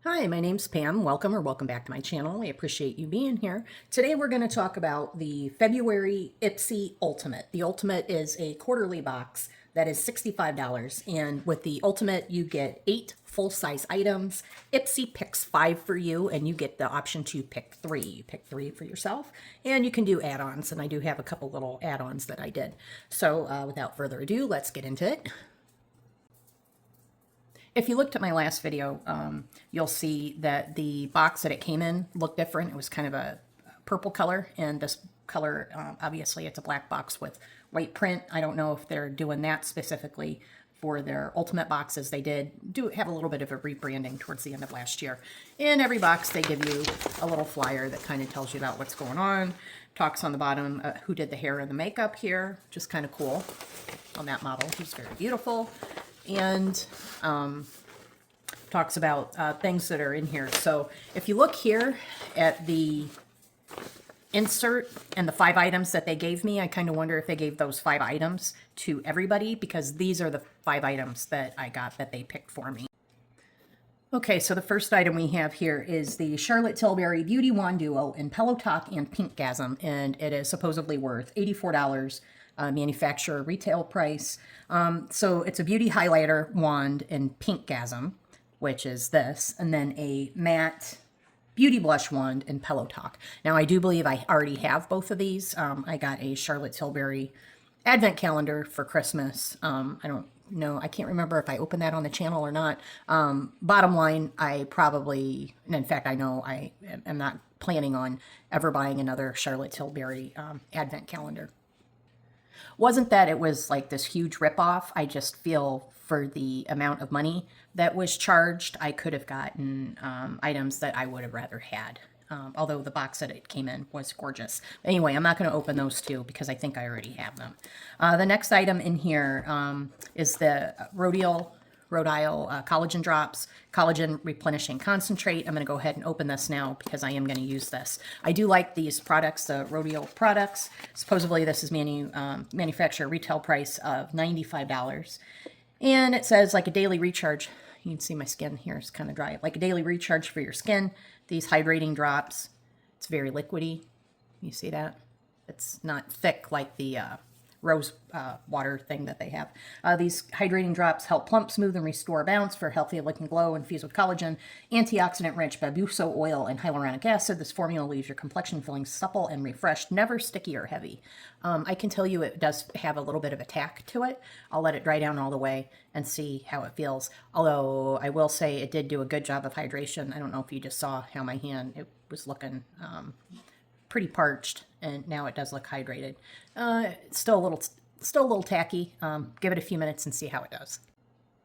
Hi, my name's Pam. Welcome back to my channel. I appreciate you being here. Today we're going to talk about the February Ipsy Ultimate. The Ultimate is a quarterly box that is $65, and with the Ultimate you get 8 full-size items. Ipsy picks 5 for you, and you get the option to pick 3. You pick 3 for yourself, and you can do add-ons, and I do have a couple little add-ons that I did. So without further ado, let's get into it. If you looked at my last video, you'll see that the box that it came in looked different. It was kind of a purple color, and this color, obviously it's a black box with white print. I don't know if they're doing that specifically for their Ultimate boxes. They did have a little bit of a rebranding towards the end of last year. In every box, they give you a little flyer that kind of tells you about what's going on. Talks on the bottom who did the hair and the makeup here, just kind of cool on that model. Who's very beautiful. And talks about things that are in here. So if you look here at the insert and the 5 items that they gave me, I kind of wonder if they gave those 5 items to everybody, because these are the 5 items that I got that they picked for me. Okay, so the first item we have here is the Charlotte Tilbury Beauty Wand Duo in Pillow Talk and Pinkgasm, and it is supposedly worth $84. Manufacturer retail price. So it's a beauty highlighter wand in Pinkgasm, which is this, and then a matte beauty blush wand in Pillow Talk. Now I do believe I already have both of these. I got a Charlotte Tilbury advent calendar for Christmas. I don't know, I can't remember if I opened that on the channel or not. Bottom line, I probably, and in fact I know I am not planning on ever buying another Charlotte Tilbury advent calendar. Wasn't that it was like this huge ripoff. I just feel for the amount of money that was charged, I could have gotten items that I would have rather had. Although the box that it came in was gorgeous. Anyway, I'm not going to open those two because I think I already have them. The next item in here is the Rhode Isle Collagen Drops, Collagen Replenishing Concentrate. I'm going to go ahead and open this now because I am going to use this. I do like these products, the Rhode Isle products. Supposedly this is manufacturer retail price of $95. And it says like a daily recharge. You can see my skin here is kind of dry. Like a daily recharge for your skin. These hydrating drops. It's very liquidy. You see that? It's not thick like the rose water thing that they have. These hydrating drops help plump, smooth, and restore bounce for healthy looking glow, infused with collagen, antioxidant-rich babuso oil, and hyaluronic acid. This formula leaves your complexion feeling supple and refreshed, never sticky or heavy. I can tell you it does have a little bit of a tack to it. I'll let it dry down all the way and see how it feels. Although I will say it did do a good job of hydration. I don't know if you just saw how my hand, it was looking pretty parched, and now it does look hydrated. Still a little tacky. Give it a few minutes and see how it does.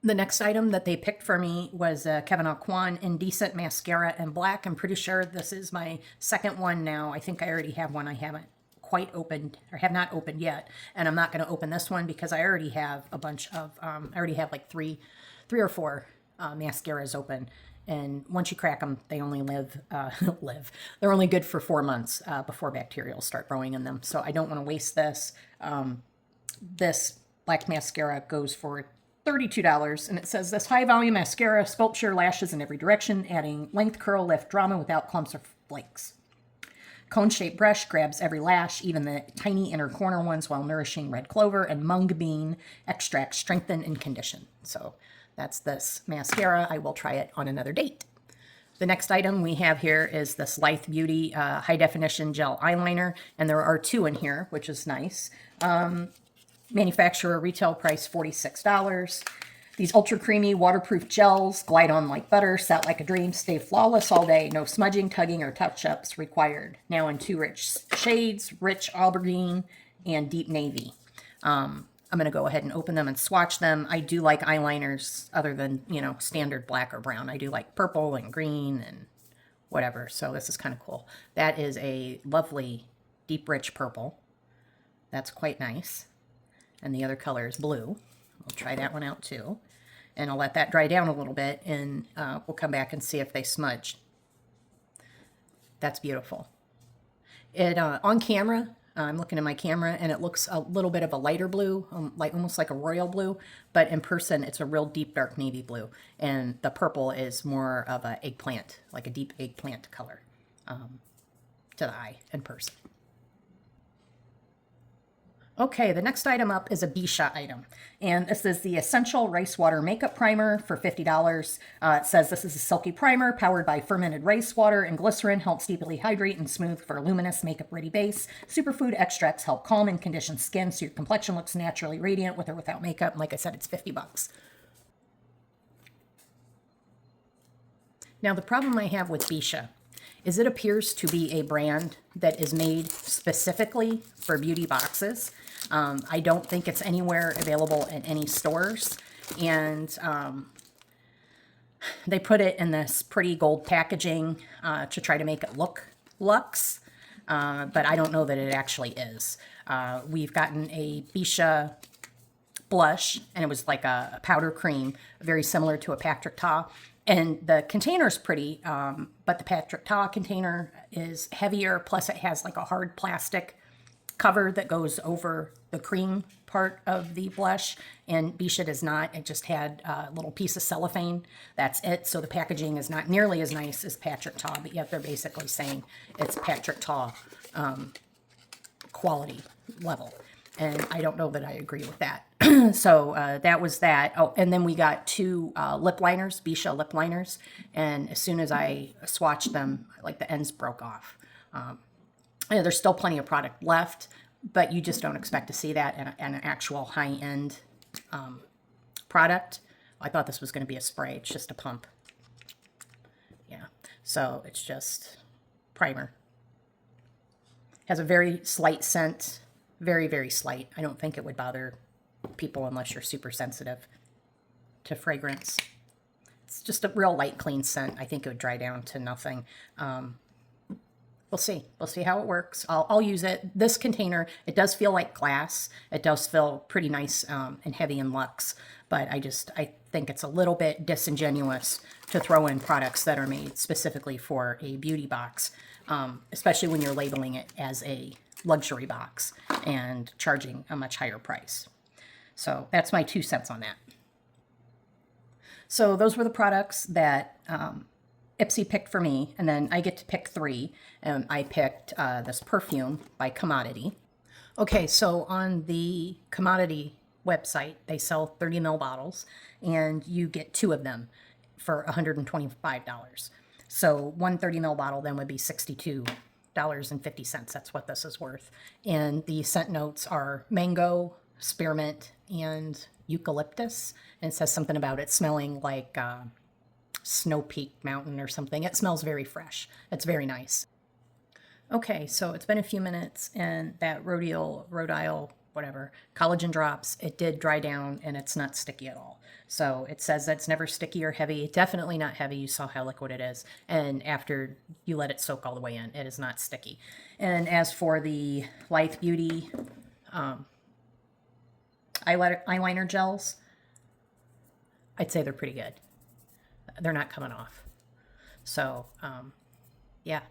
The next item that they picked for me was Kevyn Aucoin Indecent Mascara in black. I'm pretty sure this is my second one now. I think I already have one I haven't quite opened, or have not opened yet, and I'm not going to open this one because I already have a bunch of, I already have like three or four mascaras open. And once you crack them, they only they're only good for 4 months before bacteria will start growing in them. So I don't want to waste this. This black mascara goes for $32, and it says this high volume mascara sculpts your lashes in every direction, adding length, curl, lift, drama without clumps or flakes. Cone-shaped brush grabs every lash, even the tiny inner corner ones, while nourishing red clover and mung bean extract strengthen and condition. So that's this mascara. I will try it on another date. The next item we have here is this Life Beauty High Definition Gel Eyeliner, and there are 2 in here, which is nice. Manufacturer retail price $46. These ultra creamy waterproof gels glide on like butter, set like a dream, stay flawless all day, no smudging, tugging, or touch-ups required. Now in 2 rich shades, rich aubergine and deep navy. I'm going to go ahead and open them and swatch them. I do like eyeliners other than, you know, standard black or brown. I do like purple and green and whatever. So this is kind of cool. That is a lovely deep rich purple. That's quite nice. And the other color is blue. We'll try that one out too. And I'll let that dry down a little bit, and we'll come back and see if they smudge. That's beautiful. It on camera, I'm looking at my camera and it looks a little bit of a lighter blue, like almost like a royal blue, but in person it's a real deep dark navy blue. And the purple is more of an eggplant, like a deep eggplant color to the eye in person. Okay, the next item up is a Bisha item, and this is the Essential Rice Water Makeup Primer for $50. It says this is a silky primer powered by fermented rice water and glycerin, helps deeply hydrate and smooth for a luminous makeup-ready base. Superfood extracts help calm and condition skin so your complexion looks naturally radiant with or without makeup. And like I said, it's $50. Now, the problem I have with Bisha is it appears to be a brand that is made specifically for beauty boxes. I don't think it's anywhere available in any stores. And they put it in this pretty gold packaging to try to make it look luxe. But I don't know that it actually is. We've gotten a Bisha blush, and it was like a powder cream, very similar to a Patrick Ta. And the container's pretty, but the Patrick Ta container is heavier, plus it has like a hard plastic cover that goes over the cream part of the blush, and Bisha does not. It just had a little piece of cellophane. That's it. So the packaging is not nearly as nice as Patrick Ta, but yet they're basically saying it's Patrick Ta quality level. And I don't know that I agree with that. So that was that. Oh, and then we got two lip liners, Bisha lip liners. And as soon as I swatched them, like the ends broke off. There's still plenty of product left, but you just don't expect to see that in an actual high-end product. I thought this was going to be a spray. It's just a pump. Yeah. So it's just primer. Has a very slight scent. Very, very slight. I don't think it would bother people unless you're super sensitive to fragrance. It's just a real light, clean scent. I think it would dry down to nothing. We'll see. We'll see how it works. I'll use it. This container, it does feel like glass. It does feel pretty nice and heavy and luxe, but I think it's a little bit disingenuous to throw in products that are made specifically for a beauty box, especially when you're labeling it as a luxury box and charging a much higher price. So that's my 2 cents on that. So those were the products that Ipsy picked for me, and then I get to pick 3, and I picked this perfume by Commodity. Okay, so on the Commodity website, they sell 30 ml bottles, and you get 2 of them for $125. So one 30 ml bottle then would be $62.50. That's what this is worth. And the scent notes are mango, spearmint, and eucalyptus. And it says something about it smelling like Snow Peak Mountain or something. It smells very fresh. It's very nice. Okay, so it's been a few minutes, and that Rhodial, whatever, collagen drops, it did dry down, and it's not sticky at all. So it says that it's never sticky or heavy. Definitely not heavy. You saw how liquid it is. And after you let it soak all the way in, it is not sticky. And as for the Life Beauty eyeliner gels, I'd say they're pretty good. They're not coming off. So, yeah,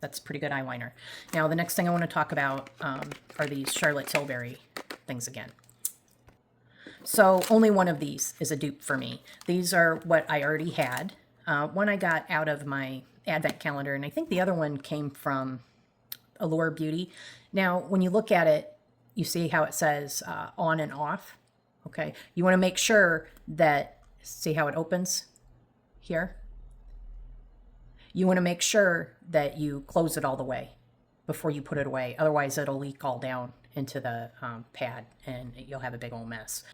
that's pretty good eyeliner. Now, the next thing I want to talk about are these Charlotte Tilbury things again. So only one of these is a dupe for me. These are what I already had. One I got out of my advent calendar, and I think the other one came from Allure Beauty. Now, when you look at it, you see how it says on and off. Okay, you want to make sure that, see how it opens here? You want to make sure that you close it all the way before you put it away. Otherwise, it'll leak all down into the pad, and you'll have a big old mess.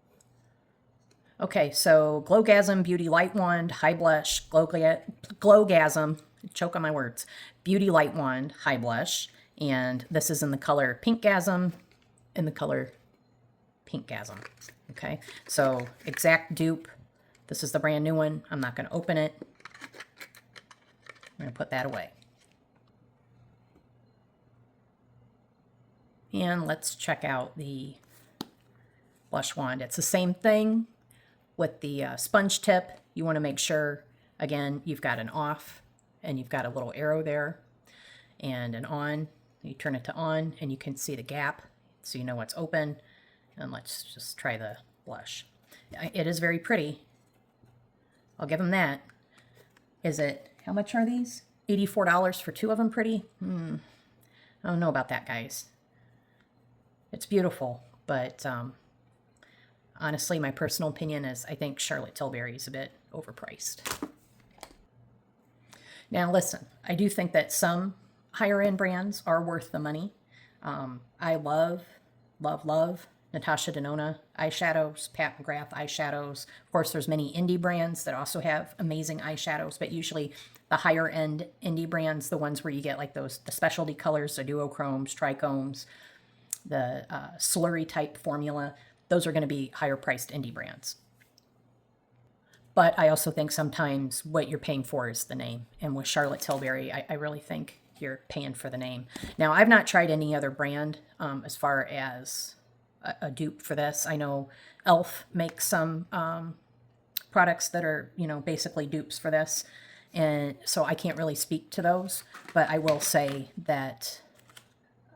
Okay, so Glowgasm Beauty Light Wand High Blush, Glowgasm, choke on my words, Beauty Light Wand High Blush, and this is in the color Pinkgasm, in the color Pinkgasm. Okay, so exact dupe. This is the brand new one. I'm not going to open it. I'm going to put that away. And let's check out the blush wand. It's the same thing with the sponge tip. You want to make sure, again, you've got an off, and you've got a little arrow there, and an on, You turn it to on and you can see the gap so you know what's open. And let's just try the blush. It is very pretty. I'll give them that. Is it, how much are these? $84 for 2 of them pretty? I don't know about that, guys. It's beautiful, but honestly, my personal opinion is I think Charlotte Tilbury is a bit overpriced. Now, listen, I do think that some higher end brands are worth the money. I love Natasha Denona eyeshadows, Pat McGrath eyeshadows. Of course, there's many indie brands that also have amazing eyeshadows, but usually the higher end indie brands, the ones where you get like the specialty colors, the duochromes, trichomes, the slurry type formula, those are going to be higher priced indie brands. But I also think sometimes what you're paying for is the name. And with Charlotte Tilbury, I really think you're paying for the name. Now, I've not tried any other brand as far as a dupe for this. I know e.l.f. makes some products that are, basically dupes for this. And so I can't really speak to those. But I will say that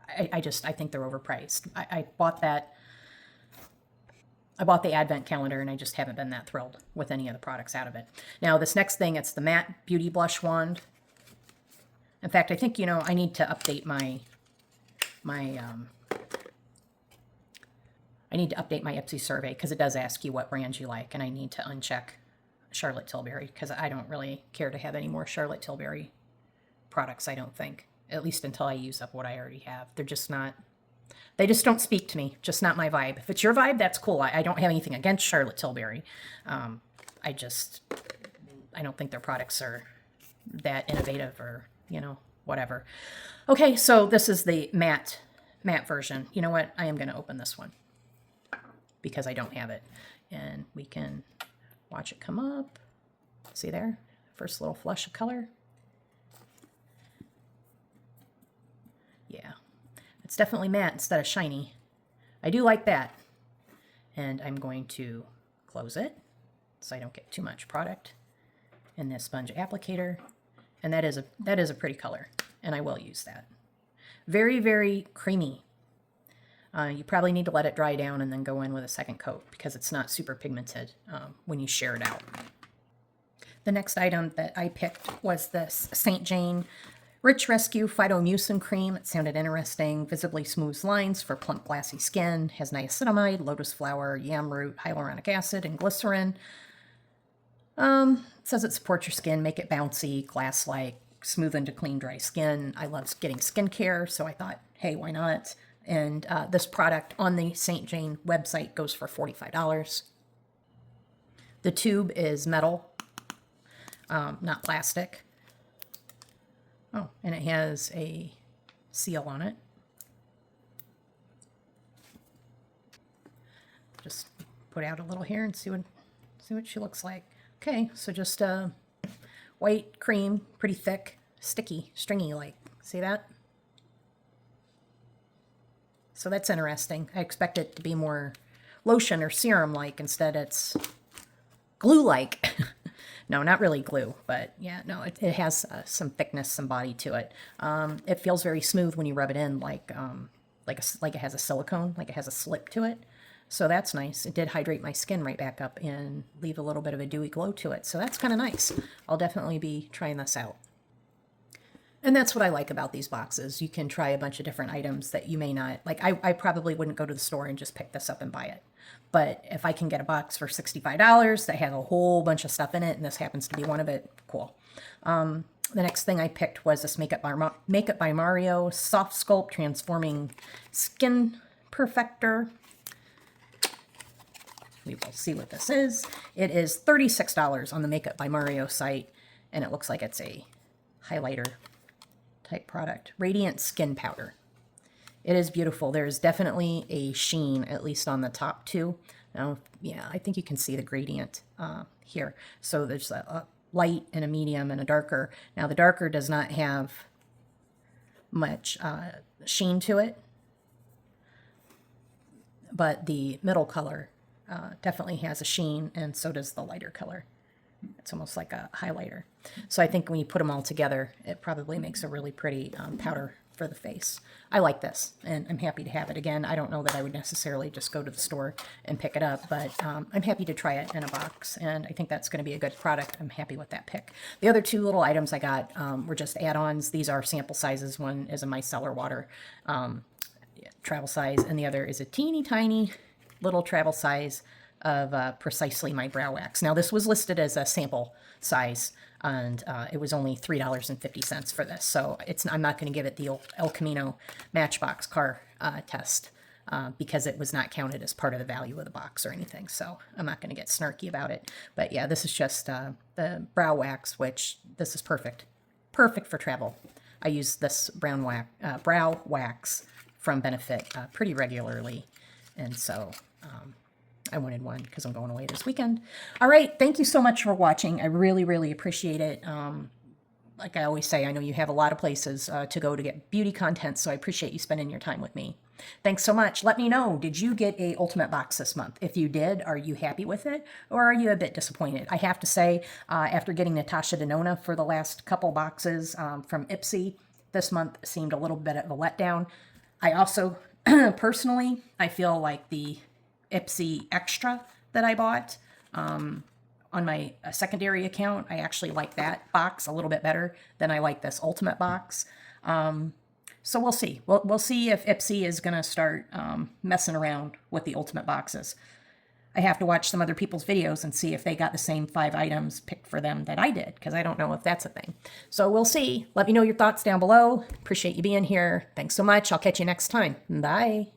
I think they're overpriced. I bought the advent calendar and I just haven't been that thrilled with any of the products out of it. Now this next thing, it's the matte beauty blush wand. In fact, I think, I need to update my Ipsy survey because it does ask you what brands you like, and I need to uncheck Charlotte Tilbury because I don't really care to have any more Charlotte Tilbury products, I don't think. At least until I use up what I already have. They just don't speak to me. Just not my vibe. If it's your vibe, that's cool. I don't have anything against Charlotte Tilbury. I don't think their products are that innovative or, whatever. Okay, so this is the matte version. You know what? I am going to open this one because I don't have it. And we can watch it come up. See there? First little flush of color. Yeah, it's definitely matte instead of shiny. I do like that. And I'm going to close it so I don't get too much product in this sponge applicator. And that is a pretty color, and I will use that. Very, very creamy. You probably need to let it dry down and then go in with a second coat because it's not super pigmented when you share it out. The next item that I picked was this St. Jane Rich Rescue Phytomucin Cream. It sounded interesting. Visibly smooths lines for plump, glassy skin. Has niacinamide, lotus flower, yam root, hyaluronic acid, and glycerin. It says it supports your skin, make it bouncy, glass-like, smooth into clean, dry skin. I love getting skincare, so I thought, hey, why not? And this product on the St. Jane website goes for $45. The tube is metal, not plastic. Oh, and it has a seal on it. Just put out a little here and see what she looks like. Okay, so just white cream, pretty thick, sticky, stringy like. See that? So that's interesting. I expect it to be more lotion or serum like. Instead it's glue like. No, not really glue, but yeah, no, it has some thickness, some body to it. It feels very smooth when you rub it in, like it has a silicone, like it has a slip to it. So that's nice. It did hydrate my skin right back up and leave a little bit of a dewy glow to it. So that's kind of nice. I'll definitely be trying this out. And that's what I like about these boxes. You can try a bunch of different items that you may not, like I probably wouldn't go to the store and just pick this up and buy it. But if I can get a box for $65 that has a whole bunch of stuff in it, and this happens to be one of it, cool. The next thing I picked was this Makeup by Mario Soft Sculpt Transforming Skin Perfector. We will see what this is. It is $36 on the Makeup by Mario site, and it looks like it's a highlighter type product. Radiant Skin Powder. It is beautiful. There's definitely a sheen, at least on the top two. Now, yeah, I think you can see the gradient here. So there's a light and a medium and a darker. Now the darker does not have much sheen to it, but the middle color definitely has a sheen, and so does the lighter color. It's almost like a highlighter. So I think when you put them all together, it probably makes a really pretty powder for the face. I like this, and I'm happy to have it again. I don't know that I would necessarily just go to the store and pick it up, but I'm happy to try it in a box, and I think that's going to be a good product. I'm happy with that pick. The other two little items I got were just add-ons. These are sample sizes. One is a micellar water travel size, and the other is a teeny tiny little travel size of Precisely My Brow Wax. Now, this was listed as a sample size, and it was only $3.50 for this. So I'm not going to give it the El Camino Matchbox car test because it was not counted as part of the value of the box or anything. So I'm not going to get snarky about it. But yeah, this is just the brow wax, which this is perfect. Perfect for travel. I use this brow wax from Benefit pretty regularly. And so I wanted one because I'm going away this weekend. All right. Thank you so much for watching. I really, really appreciate it. Like I always say, I know you have a lot of places to go to get beauty content, so I appreciate you spending your time with me. Thanks so much. Let me know, did you get a Ultimate Box this month? If you did, are you happy with it, or are you a bit disappointed? I have to say, after getting Natasha Denona for the last couple boxes from Ipsy, this month seemed a little bit of a letdown. I also, personally, I feel like the Ipsy Extra that I bought on my secondary account, I actually like that box a little bit better than I like this Ultimate Box. So we'll see. We'll see if Ipsy is going to start messing around with the Ultimate Boxes. I have to watch some other people's videos and see if they got the same 5 items picked for them that I did, because I don't know if that's a thing. So we'll see. Let me know your thoughts down below. Appreciate you being here. Thanks so much. I'll catch you next time. Bye.